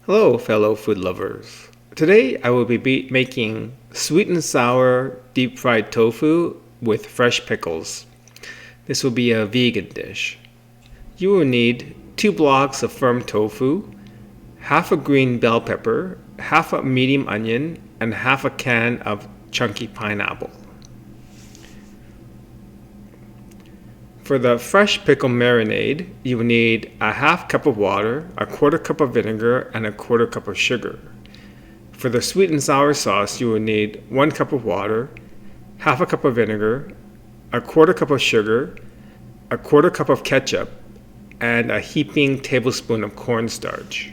Hello, fellow food lovers. Today I will be making sweet and sour deep fried tofu with fresh pickles. This will be a vegan dish. You will need 2 blocks of firm tofu, half a green bell pepper, half a medium onion, and half a can of chunky pineapple. For the fresh pickle marinade, you will need a half cup of water, a quarter cup of vinegar, and a quarter cup of sugar. For the sweet and sour sauce, you will need 1 cup of water, half a cup of vinegar, a quarter cup of sugar, a quarter cup of ketchup, and a heaping tablespoon of cornstarch.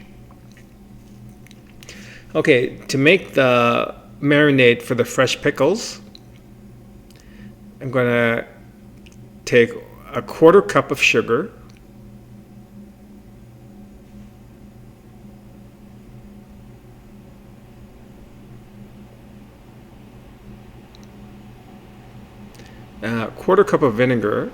Okay, to make the marinade for the fresh pickles, I'm going to take a quarter cup of sugar, a quarter cup of vinegar,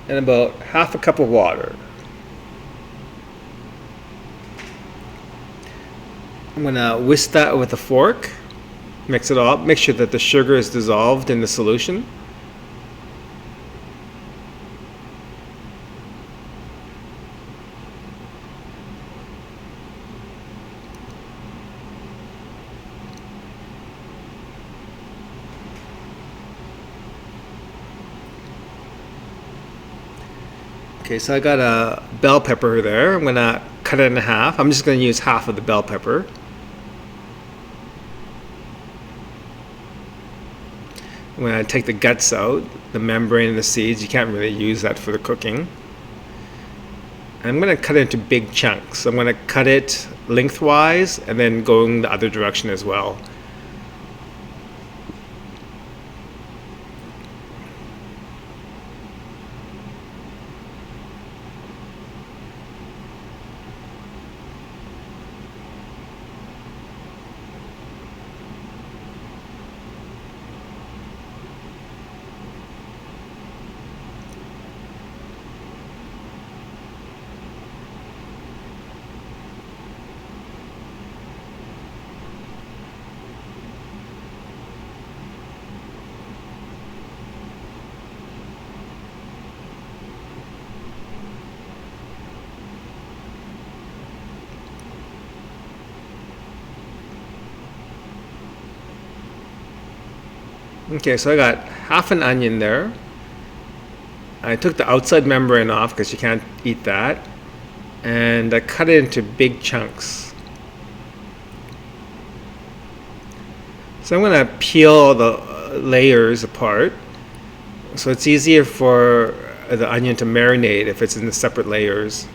and about half a cup of water. I'm going to whisk that with a fork, mix it all up, make sure that the sugar is dissolved in the solution. Okay, so I got a bell pepper there. I'm gonna cut it in half. I'm just gonna use half of the bell pepper. I'm gonna take the guts out, the membrane and the seeds. You can't really use that for the cooking. And I'm gonna cut it into big chunks. I'm gonna cut it lengthwise and then going the other direction as well. Okay, so I got half an onion there. I took the outside membrane off because you can't eat that. And I cut it into big chunks. So I'm going to peel the layers apart. So it's easier for the onion to marinate if it's in the separate layers.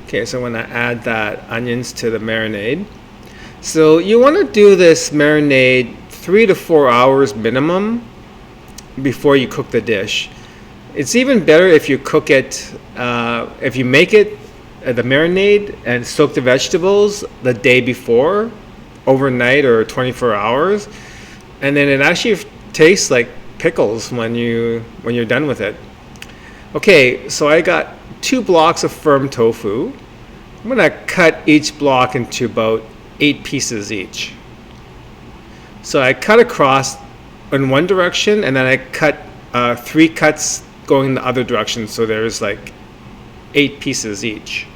Okay, so I'm going to add that onions to the marinade. So you want to do this marinade 3 to 4 hours minimum before you cook the dish. It's even better if you cook it, if you make it, the marinade, and soak the vegetables the day before, overnight or 24 hours, and then it actually tastes like pickles when you're done with it. Okay, so I got 2 blocks of firm tofu. I'm going to cut each block into about 8 pieces each. So I cut across in one direction, and then I cut 3 cuts going the other direction, so there's like 8 pieces each.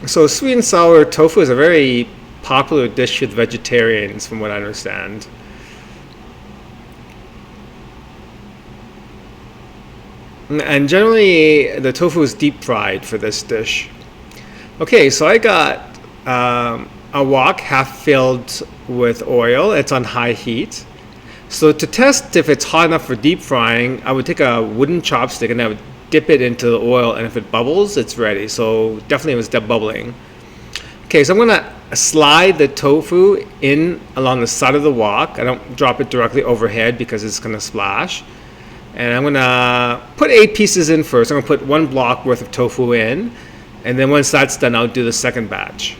So sweet and sour tofu is a very popular dish with vegetarians, from what I understand. And generally, the tofu is deep fried for this dish. Okay, so I got a wok half filled with oil. It's on high heat. So to test if it's hot enough for deep frying, I would take a wooden chopstick and I would dip it into the oil, and if it bubbles, it's ready. So definitely it was bubbling. Okay, so I'm gonna slide the tofu in along the side of the wok. I don't drop it directly overhead because it's gonna splash. And I'm gonna put 8 pieces in first. I'm gonna put 1 block worth of tofu in, and then once that's done, I'll do the second batch.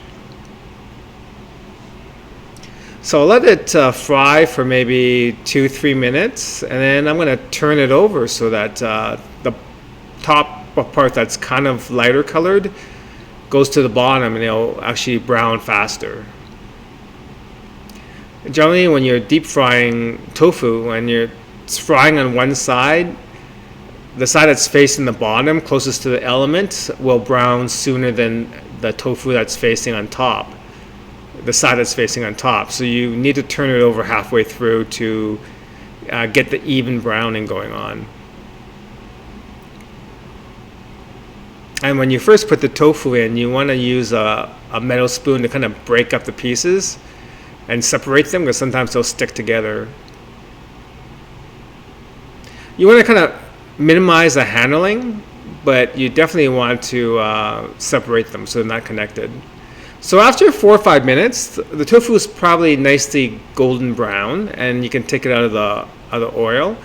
So I'll let it fry for maybe 2-3 minutes, and then I'm gonna turn it over so that the top part that's kind of lighter colored goes to the bottom, and it'll actually brown faster. Generally, when you're deep frying tofu, when you're frying on one side, the side that's facing the bottom, closest to the element, will brown sooner than the tofu that's facing on top, the side that's facing on top. So you need to turn it over halfway through to get the even browning going on. And when you first put the tofu in, you want to use a metal spoon to kind of break up the pieces and separate them, because sometimes they'll stick together. You want to kind of minimize the handling, but you definitely want to separate them so they're not connected. So after 4 or 5 minutes, the tofu is probably nicely golden brown, and you can take it out of the oil.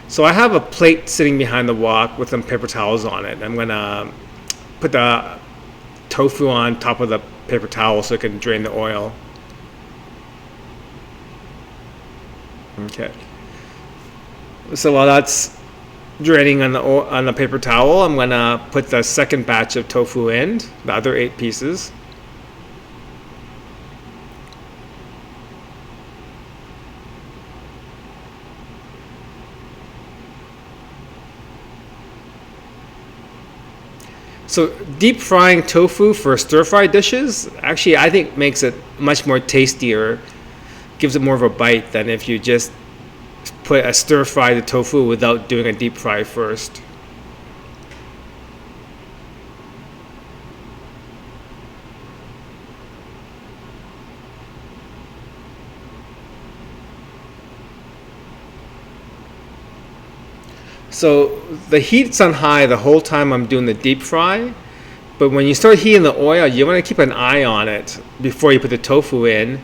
So I have a plate sitting behind the wok with some paper towels on it. I'm going to put the tofu on top of the paper towel so it can drain the oil. Okay. So while that's draining on the paper towel, I'm going to put the second batch of tofu in, the other 8 pieces. So deep frying tofu for stir fry dishes actually, I think, makes it much more tastier, gives it more of a bite than if you just put a stir fry the tofu without doing a deep fry first. So the heat's on high the whole time I'm doing the deep fry, but when you start heating the oil, you want to keep an eye on it before you put the tofu in,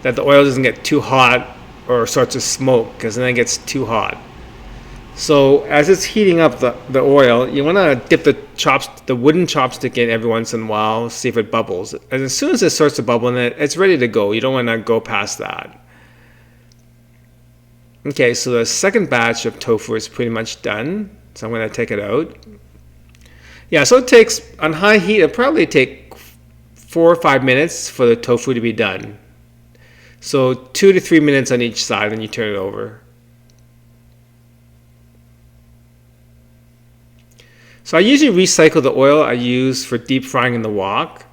that the oil doesn't get too hot or starts to smoke, because then it gets too hot. So as it's heating up the oil, you want to dip the wooden chopstick in every once in a while, see if it bubbles. And as soon as it starts to bubble in it, it's ready to go. You don't want to go past that. Okay, so the second batch of tofu is pretty much done. So I'm going to take it out. Yeah, so it takes, on high heat, it'll probably take 4 or 5 minutes for the tofu to be done. So 2 to 3 minutes on each side, and you turn it over. So I usually recycle the oil I use for deep frying in the wok.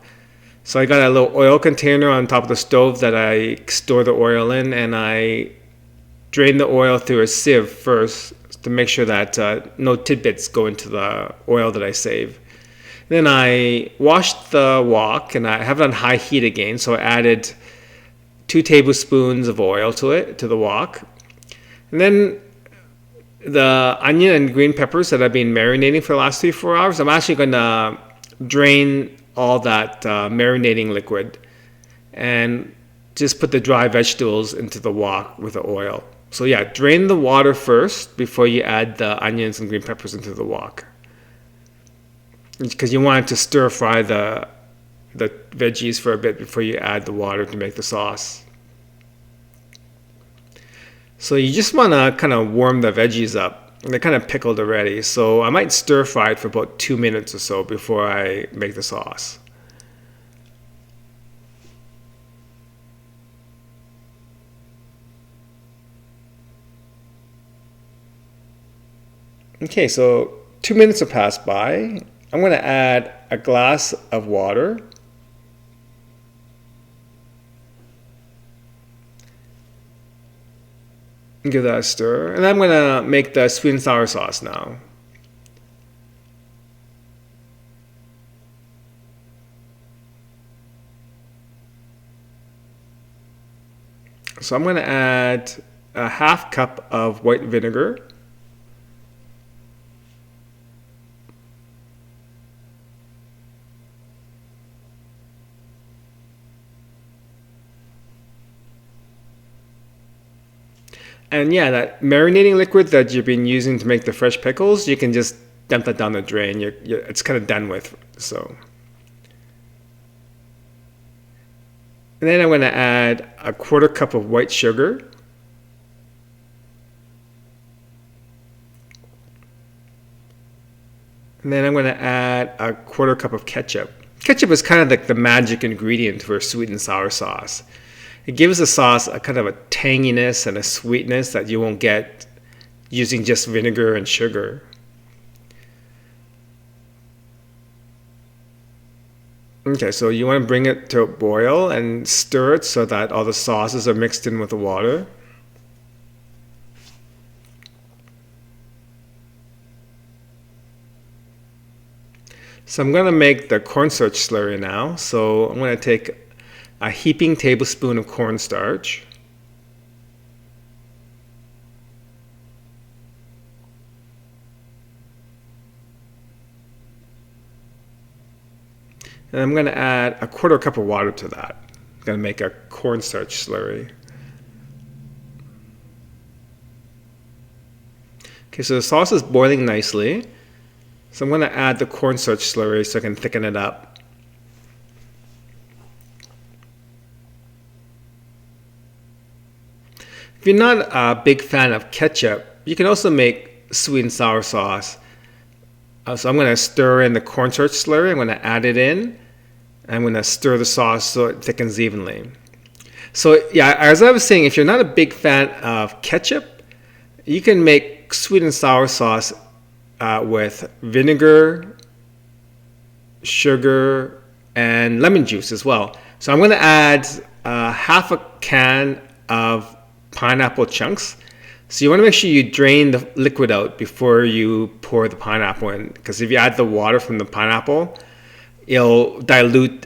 So I got a little oil container on top of the stove that I store the oil in, and I drain the oil through a sieve first to make sure that no tidbits go into the oil that I save. Then I washed the wok, and I have it on high heat again. So I added 2 tablespoons of oil to the wok. And then the onion and green peppers that I've been marinating for the last 3-4 hours, I'm actually going to drain all that marinating liquid and just put the dry vegetables into the wok with the oil. So yeah, drain the water first before you add the onions and green peppers into the wok, because you want to stir fry the veggies for a bit before you add the water to make the sauce. So you just want to kind of warm the veggies up. They're kind of pickled already, so I might stir fry it for about 2 minutes or so before I make the sauce. Okay, so 2 minutes have passed by. I'm going to add a glass of water. And give that a stir. And I'm going to make the sweet and sour sauce now. So I'm going to add a half cup of white vinegar. And yeah, that marinating liquid that you've been using to make the fresh pickles, you can just dump that down the drain. It's kind of done with. So, and then I'm going to add a quarter cup of white sugar. And then I'm going to add a quarter cup of ketchup. Ketchup is kind of like the magic ingredient for a sweet and sour sauce. It gives the sauce a kind of a tanginess and a sweetness that you won't get using just vinegar and sugar. Okay, so you want to bring it to a boil and stir it so that all the sauces are mixed in with the water. So I'm going to make the cornstarch slurry now. So I'm going to take a heaping tablespoon of cornstarch. And I'm going to add a quarter cup of water to that. I'm going to make a cornstarch slurry. Okay, so the sauce is boiling nicely. So I'm going to add the cornstarch slurry so I can thicken it up. If you're not a big fan of ketchup, you can also make sweet and sour sauce. So I'm going to stir in the cornstarch slurry. I'm going to add it in. I'm going to stir the sauce so it thickens evenly. So yeah, as I was saying, if you're not a big fan of ketchup, you can make sweet and sour sauce with vinegar, sugar, and lemon juice as well. So I'm going to add half a can of pineapple chunks. So you want to make sure you drain the liquid out before you pour the pineapple in, because if you add the water from the pineapple, it'll dilute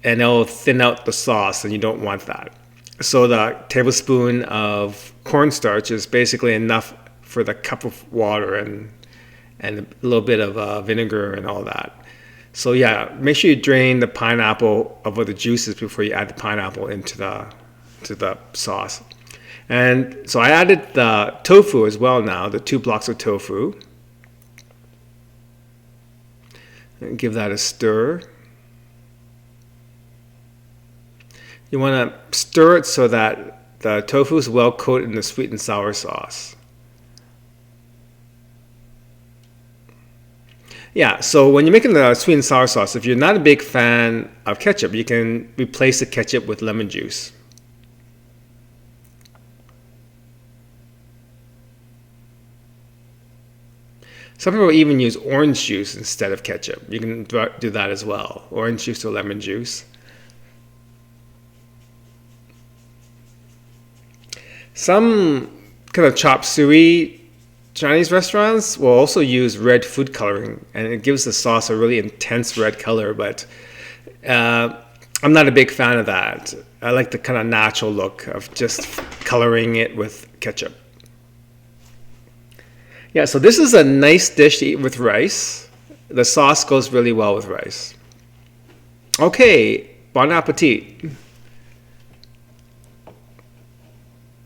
and it'll thin out the sauce, and you don't want that. So the tablespoon of cornstarch is basically enough for the cup of water and a little bit of vinegar and all that. So yeah, make sure you drain the pineapple of all the juices before you add the pineapple into the sauce. And so I added the tofu as well now, the 2 blocks of tofu. And give that a stir. You want to stir it so that the tofu is well coated in the sweet and sour sauce. Yeah, so when you're making the sweet and sour sauce, if you're not a big fan of ketchup, you can replace the ketchup with lemon juice. Some people even use orange juice instead of ketchup. You can do that as well. Orange juice or lemon juice. Some kind of chop suey Chinese restaurants will also use red food coloring, and it gives the sauce a really intense red color, but I'm not a big fan of that. I like the kind of natural look of just coloring it with ketchup. Yeah, so this is a nice dish to eat with rice. The sauce goes really well with rice. Okay, bon appetit.